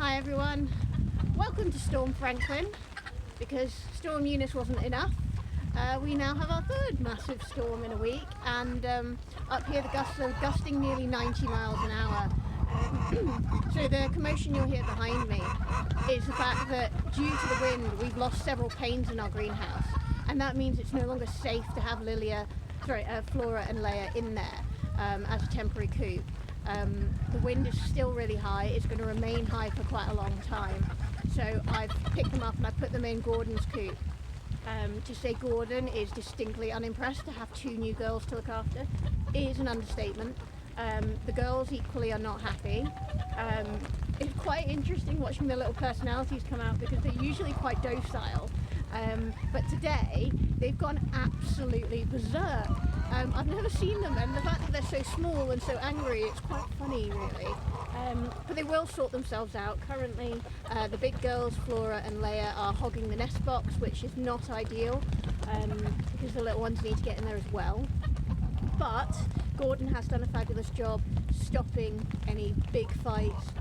Hi everyone, welcome to Storm Franklin. Because Storm Eunice wasn't enough, we now have our third massive storm in a week, and up here the gusts are gusting nearly 90 miles an hour. So the commotion you'll hear behind me is the fact that due to the wind we've lost several panes in our greenhouse, and that means it's no longer safe to have Flora and Leia in there as a temporary coop. The wind is still really high. It's going to remain high for quite a long time. So I've picked them up and I've put them in Gordon's coop. To say Gordon is distinctly unimpressed to have two new girls to look after is an understatement. The girls equally are not happy. It's quite interesting watching their little personalities come out because they're usually quite docile. But today they've gone absolutely berserk. I've never seen them, and the fact that they're so small and so angry, it's quite funny really. But they will sort themselves out. Currently the big girls, Flora and Leia, are hogging the nest box, which is not ideal because the little ones need to get in there as well. But Gordon has done a fabulous job stopping any big fights.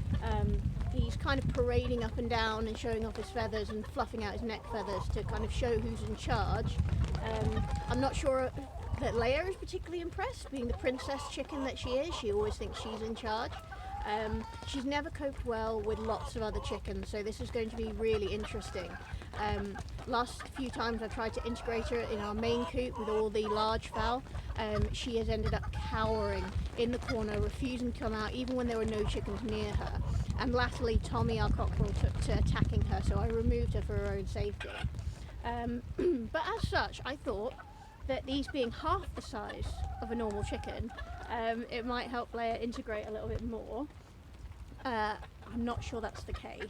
He's kind of parading up and down and showing off his feathers and fluffing out his neck feathers to kind of show who's in charge. I'm not sure that Leia is particularly impressed, being the princess chicken that she is. She always thinks she's in charge. She's never coped well with lots of other chickens, so this is going to be really interesting. Last few times I've tried to integrate her in our main coop with all the large fowl. She has ended up cowering in the corner, refusing to come out even when there were no chickens near her. And latterly Tommy, our cockerel, took to attacking her, so I removed her for her own safety. But as such, I thought that these being half the size of a normal chicken, it might help Leia integrate a little bit more. I'm not sure that's the case.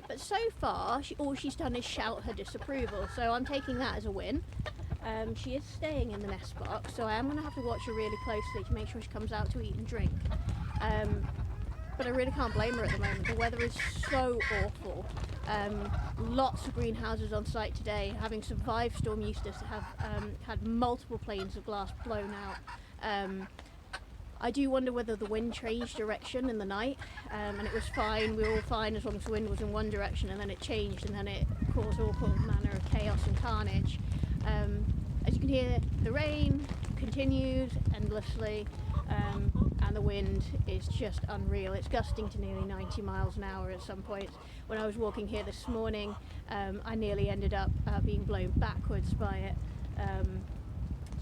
But so far, all she's done is shout her disapproval, so I'm taking that as a win. She is staying in the nest box, so I am going to have to watch her really closely to make sure she comes out to eat and drink. But I really can't blame her at the moment. The weather is so awful. Lots of greenhouses on site today. Having survived Storm Eunice, have had multiple planes of glass blown out. I do wonder whether the wind changed direction in the night, and it was fine. We were all fine as long as the wind was in one direction, and then it changed, and then it caused all manner of chaos and carnage. As you can hear, the rain continues endlessly, and the wind is just unreal. It's gusting to nearly 90 miles an hour at some points. When I was walking here this morning, I nearly ended up being blown backwards by it.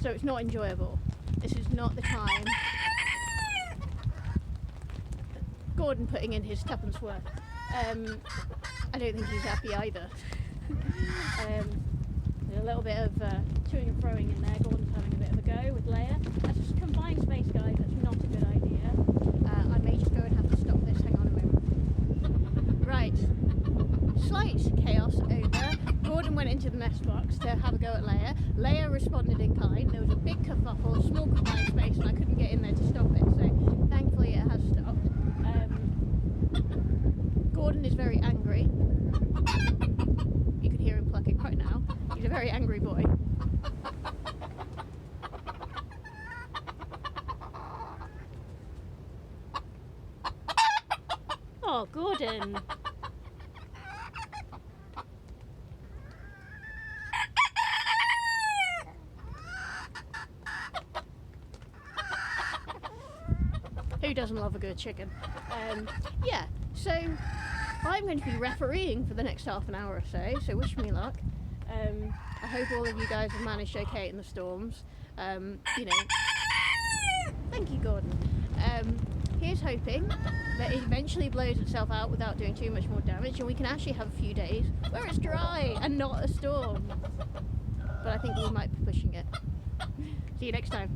So it's not enjoyable. This is not the time. Gordon putting in his tuppence worth. I don't think he's happy either. A little bit of toing and throwing in there. Gordon's having a bit of a go with Leia. That's a confined space, guys. That's not a good idea. I may just go and have to stop this. Hang on a moment. Right. Slight chaos over. Gordon went into the nest box to have a go at Leia. Leia responded in kind. There was a big kerfuffle, small confined space, and I couldn't get in there to stop it. So thankfully it has stopped. Gordon is very angry. You can hear him clucking right now. He's a very angry boy. Oh, Gordon. Who doesn't love a good chicken? Yeah, so I'm going to be refereeing for the next half an hour or so wish me luck. I hope all of you guys have managed okay in the storms. You know, thank you, Gordon. Here's hoping that it eventually blows itself out without doing too much more damage, and we can actually have a few days where it's dry and not a storm. But I think we might be pushing it. See you next time.